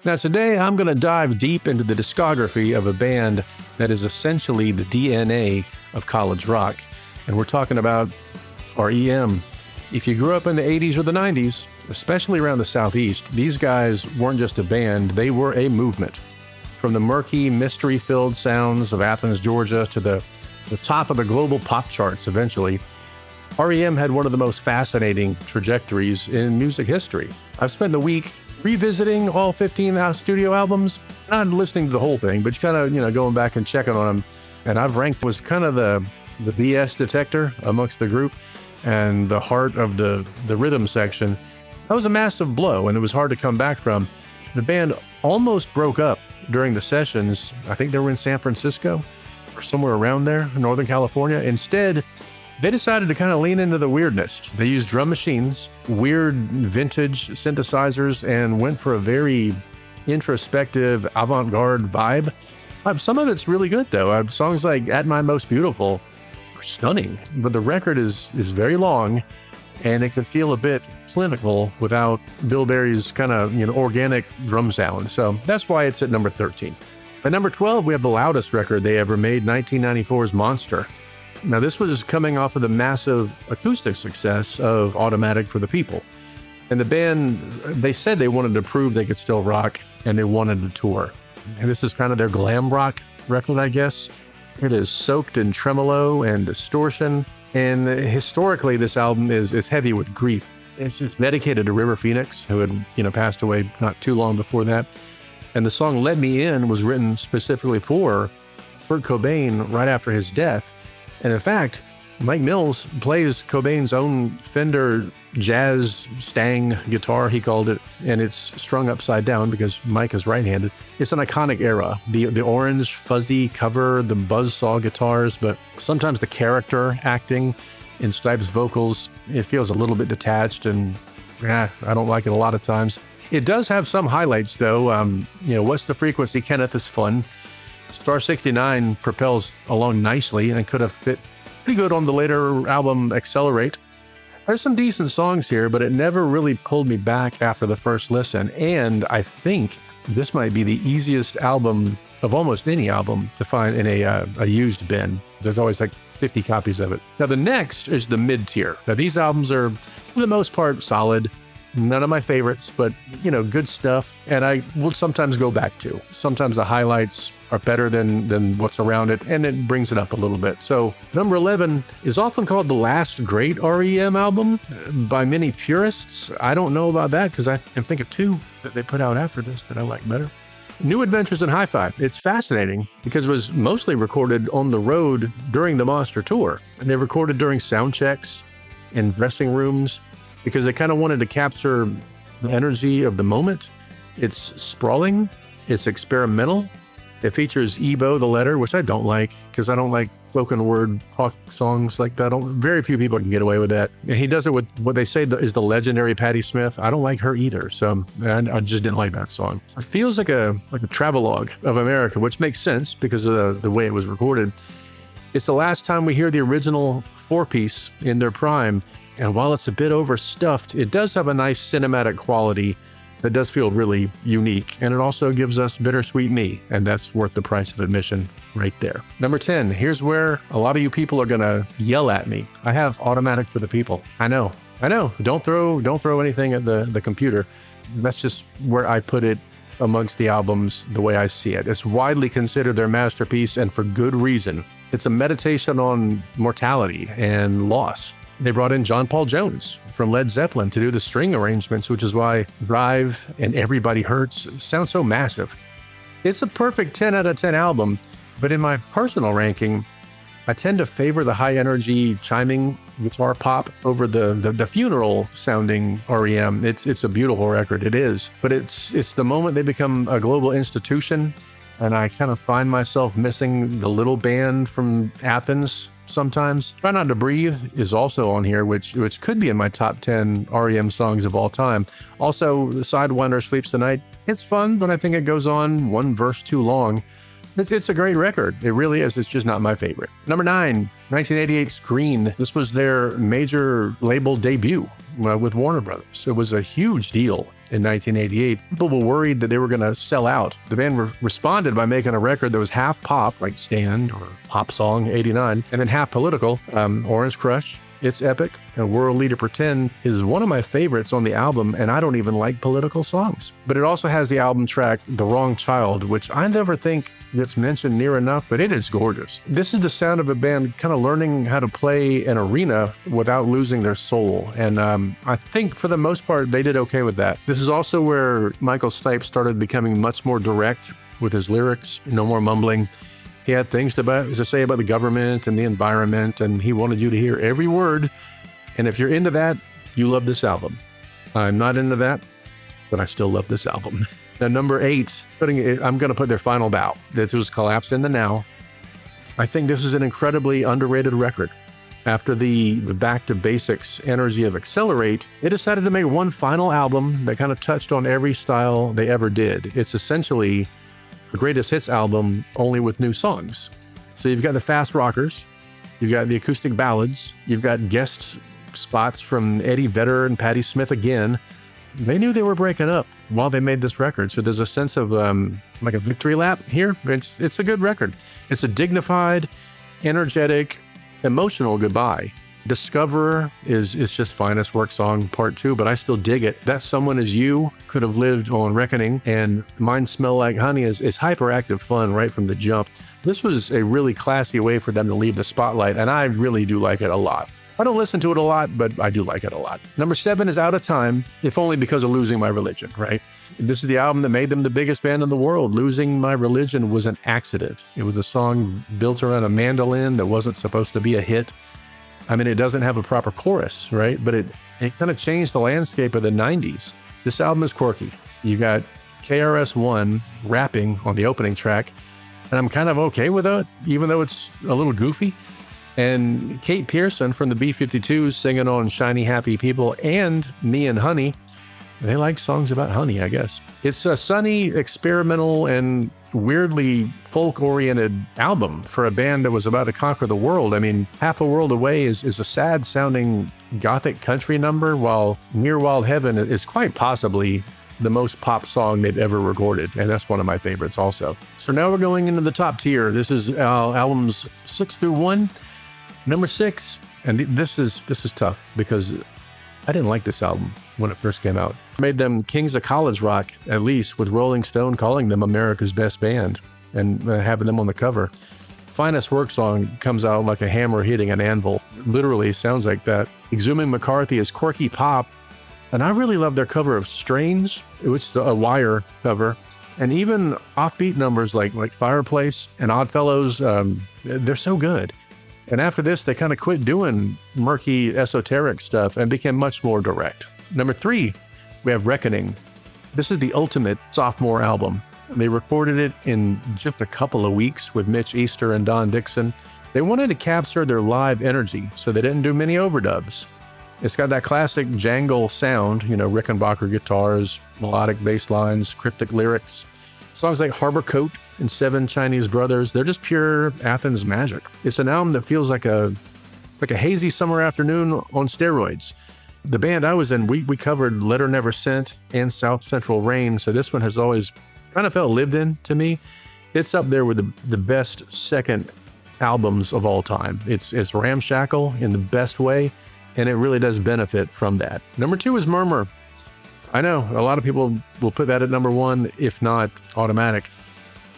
Now today, I'm going to dive deep into the discography of a band that is essentially the DNA of college rock. And we're talking about R.E.M. If you grew up in the 80s or the 90s, especially around the Southeast, these guys weren't just a band, they were a movement. From the murky, mystery-filled sounds of Athens, Georgia, to the top of the global pop charts eventually, R.E.M. had one of the most fascinating trajectories in music history. I've spent the week revisiting all 15 studio albums, not listening to the whole thing, but kind of, going back and checking on them. And I've ranked was kind of the BS detector amongst the group and the heart of the rhythm section. That was a massive blow, and it was hard to come back from. The band almost broke up during the sessions. I think they were in San Francisco or somewhere around there, Northern California. Instead, they decided to kind of lean into the weirdness. They used drum machines, weird vintage synthesizers, and went for a very introspective, avant-garde vibe. Some of it's really good, though. Songs like At My Most Beautiful are stunning, but the record is very long, and it can feel a bit clinical without Bill Berry's kind of organic drum sound. So that's why it's at number 13. At number 12, we have the loudest record they ever made, 1994's Monster. Now, this was coming off of the massive acoustic success of Automatic for the People. And the band, they said they wanted to prove they could still rock, and they wanted to tour. And this is kind of their glam rock record, I guess. It is soaked in tremolo and distortion. And historically, this album is heavy with grief. It's just dedicated to River Phoenix, who had passed away not too long before that. And the song Let Me In was written specifically for Kurt Cobain right after his death. And in fact, Mike Mills plays Cobain's own Fender jazz stang guitar, he called it, and it's strung upside down because Mike is right-handed. It's an iconic era. The orange fuzzy cover, the buzzsaw guitars, but sometimes the character acting in Stipe's vocals, it feels a little bit detached, and I don't like it a lot of times. It does have some highlights, though. What's the Frequency, Kenneth is fun. Star 69 propels along nicely and could have fit pretty good on the later album Accelerate. There's some decent songs here, but it never really pulled me back after the first listen. And I think this might be the easiest album of almost any album to find in a used bin. There's always like 50 copies of it. Now, the next is the mid-tier. Now, these albums are, for the most part, solid. None of my favorites, but, good stuff. And I will sometimes go back to. Sometimes the highlights are better than what's around it, and it brings it up a little bit. So number 11 is often called the last great R.E.M. album by many purists. I don't know about that because I can think of two that they put out after this that I like better. New Adventures in Hi-Fi. It's fascinating because it was mostly recorded on the road during the Monster Tour. And they recorded during sound checks in dressing rooms because they kind of wanted to capture the energy of the moment. It's sprawling, it's experimental. It features Ebo the Letter, which I don't like because I don't like spoken word talk songs like that. Very few people can get away with that. And he does it with what they say is the legendary Patti Smith. I don't like her either, so I just didn't like that song. It feels like a travelogue of America, which makes sense because of the way it was recorded. It's the last time we hear the original four-piece in their prime, and while it's a bit overstuffed, it does have a nice cinematic quality that does feel really unique, and it also gives us Bittersweet Me, and that's worth the price of admission right there. Number 10, here's where a lot of you people are gonna yell at me. I have Automatic for the People. I know. Don't throw anything at the computer. That's just where I put it amongst the albums the way I see it. It's widely considered their masterpiece, and for good reason. It's a meditation on mortality and loss. They brought in John Paul Jones from Led Zeppelin to do the string arrangements, which is why Drive and Everybody Hurts sound so massive. It's a perfect 10 out of 10 album, but in my personal ranking, I tend to favor the high-energy chiming guitar pop over the funeral-sounding R.E.M. It's a beautiful record, it is. But it's the moment they become a global institution, and I kind of find myself missing the little band from Athens sometimes. Try Not to Breathe is also on here, which could be in my top 10 R.E.M. songs of all time. Also, the Sidewinder Sleeps the Night. It's fun, but I think it goes on one verse too long. It's a great record. It really is. It's just not my favorite. Number 9, 1988 Screen. This was their major label debut with Warner Brothers. It was a huge deal. in 1988. People were worried that they were going to sell out. The band responded by making a record that was half pop, like Stand or Pop Song 89, and then half political, Orange Crush. It's epic. And World Leader Pretend is one of my favorites on the album, and I don't even like political songs. But it also has the album track The Wrong Child, which I never think gets mentioned near enough, but it is gorgeous. This is the sound of a band kind of learning how to play an arena without losing their soul. And I think for the most part, they did okay with that. This is also where Michael Stipe started becoming much more direct with his lyrics, no more mumbling. He had things to say about the government and the environment, and he wanted you to hear every word. And if you're into that, you love this album. I'm not into that, but I still love this album. Now, number 8, I'm going to put their Final Bow. This was Collapse in the Now. I think this is an incredibly underrated record. After the back to basics energy of Accelerate, they decided to make one final album that kind of touched on every style they ever did. It's essentially the greatest hits album, only with new songs. So you've got the fast rockers, you've got the acoustic ballads, you've got guest spots from Eddie Vedder and Patti Smith again. They knew they were breaking up while they made this record. So there's a sense of like a victory lap here. It's a good record. It's a dignified, energetic, emotional goodbye. Discoverer is just Finest Work Song Part 2, but I still dig it. That Someone Is You could have lived on Reckoning, and Mine Smell Like Honey is hyperactive fun right from the jump. This was a really classy way for them to leave the spotlight, and I really do like it a lot. I don't listen to it a lot, but I do like it a lot. Number 7 is Out of Time, if only because of Losing My Religion, right? This is the album that made them the biggest band in the world. Losing My Religion was an accident. It was a song built around a mandolin that wasn't supposed to be a hit. I mean, it doesn't have a proper chorus, right? But it kind of changed the landscape of the 90s. This album is quirky. You got KRS-One rapping on the opening track, and I'm kind of okay with it, even though it's a little goofy. And Kate Pearson from the B-52s singing on Shiny Happy People and Me and Honey. They like songs about honey, I guess. It's a sunny, experimental, and weirdly folk-oriented album for a band that was about to conquer the world. I mean, Half a World Away is a sad-sounding gothic country number, while Near Wild Heaven is quite possibly the most pop song they've ever recorded, and that's one of my favorites also. So now we're going into the top tier. This is albums 6 through 1. Number 6, and this is tough because I didn't like this album when it first came out. Made them kings of college rock, at least, with Rolling Stone calling them America's best band and having them on the cover. Finest Work Song comes out like a hammer hitting an anvil. Literally sounds like that. Exhuming McCarthy is quirky pop, and I really love their cover of Strange, which is a Wire cover. And even offbeat numbers like Fireplace and Oddfellows, they're so good. And after this, they kind of quit doing murky, esoteric stuff and became much more direct. Number 3, we have Reckoning. This is the ultimate sophomore album. They recorded it in just a couple of weeks with Mitch Easter and Don Dixon. They wanted to capture their live energy, so they didn't do many overdubs. It's got that classic jangle sound, Rickenbacker guitars, melodic bass lines, cryptic lyrics. Songs like Harbor Coat and Seven Chinese Brothers, they're just pure Athens magic. It's an album that feels like a hazy summer afternoon on steroids. The band I was in, we covered Letter Never Sent and South Central Rain, so this one has always kind of felt lived in to me. It's up there with the best second albums of all time. It's ramshackle in the best way, and it really does benefit from that. Number 2 is Murmur. I know a lot of people will put that at number 1, if not automatic.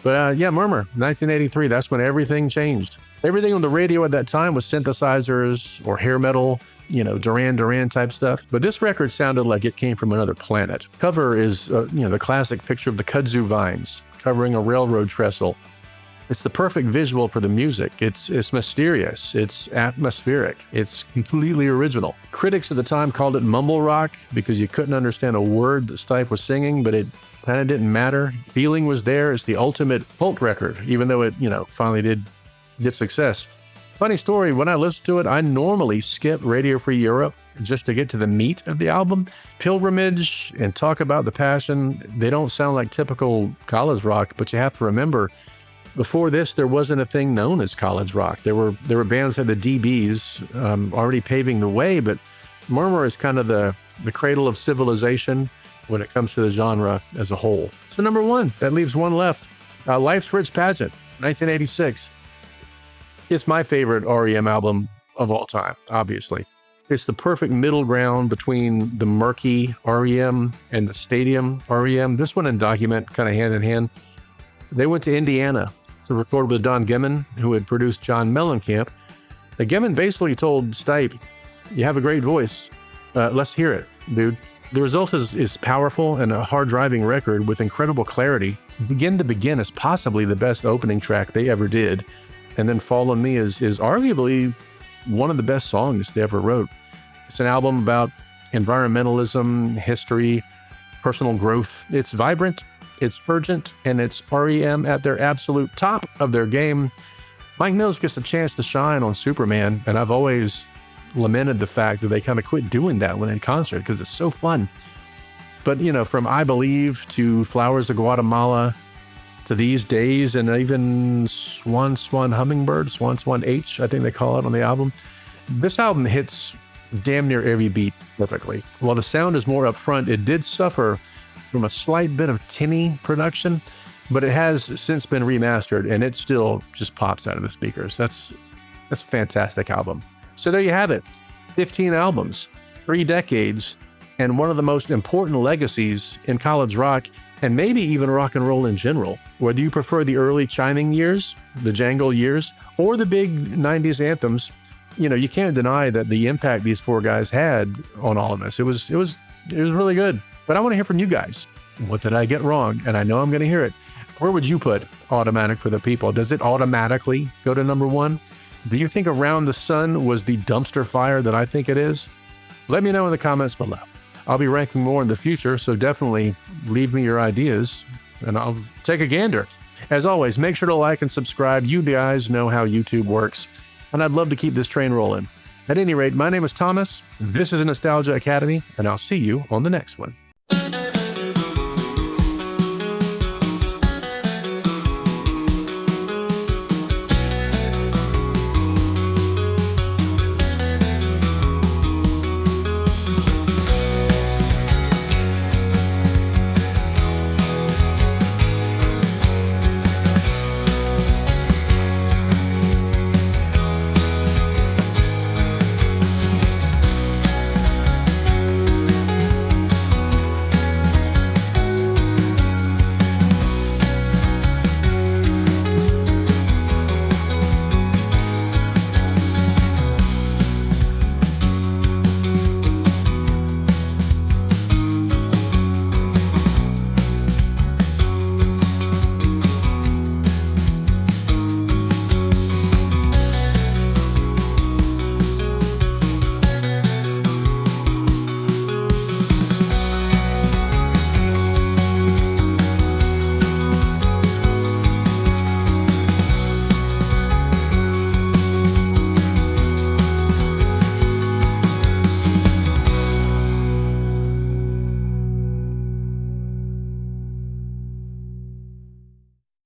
But Murmur, 1983, that's when everything changed. Everything on the radio at that time was synthesizers or hair metal, Duran Duran type stuff. But this record sounded like it came from another planet. Cover is, the classic picture of the kudzu vines covering a railroad trestle. It's the perfect visual for the music. It's mysterious. It's atmospheric. It's completely original. Critics at the time called it mumble rock because you couldn't understand a word that Stipe was singing, but it kind of didn't matter. Feeling was there. It's the ultimate cult record, even though it, finally did get success. Funny story, when I listen to it, I normally skip Radio Free Europe just to get to the meat of the album. Pilgrimage and Talk About the Passion, they don't sound like typical college rock, but you have to remember, before this, there wasn't a thing known as college rock. There were bands like the DBs already paving the way, but Murmur is kind of the cradle of civilization. when it comes to the genre as a whole. So number one, that leaves one left. Life's Rich Pageant, 1986. It's my favorite R.E.M. album of all time, obviously. It's the perfect middle ground between the murky R.E.M. and the stadium R.E.M. This one and Document kind of hand in hand. They went to Indiana to record with Don Gehman, who had produced John Mellencamp. Gehman basically told Stipe, "You have a great voice. Let's hear it, dude." The result is powerful and a hard-driving record with incredible clarity. Begin to Begin is possibly the best opening track they ever did. And then Fall on Me is arguably one of the best songs they ever wrote. It's an album about environmentalism, history, personal growth. It's vibrant, it's urgent, and it's R.E.M. at their absolute top of their game. Mike Mills gets a chance to shine on Superman, and I've always lamented the fact that they kind of quit doing that when in concert because it's so fun. But, from I Believe to Flowers of Guatemala to These Days, and even Swan Hummingbird, Swan H, I think they call it on the album. This album hits damn near every beat perfectly. While the sound is more upfront, it did suffer from a slight bit of tinny production, but it has since been remastered, and it still just pops out of the speakers. That's a fantastic album. So there you have it. 15 albums, 3 decades, and one of the most important legacies in college rock, and maybe even rock and roll in general. Whether you prefer the early chiming years, the jangle years, or the big 90s anthems, you can't deny that the impact these 4 guys had on all of us. It was really good. But I want to hear from you guys. What did I get wrong? And I know I'm going to hear it. Where would you put Automatic for the People? Does it automatically go to number 1? Do you think Around the Sun was the dumpster fire that I think it is? Let me know in the comments below. I'll be ranking more in the future, so definitely leave me your ideas, and I'll take a gander. As always, make sure to like and subscribe. You guys know how YouTube works, and I'd love to keep this train rolling. At any rate, my name is Thomas. This is Nostalgia Academy, and I'll see you on the next one.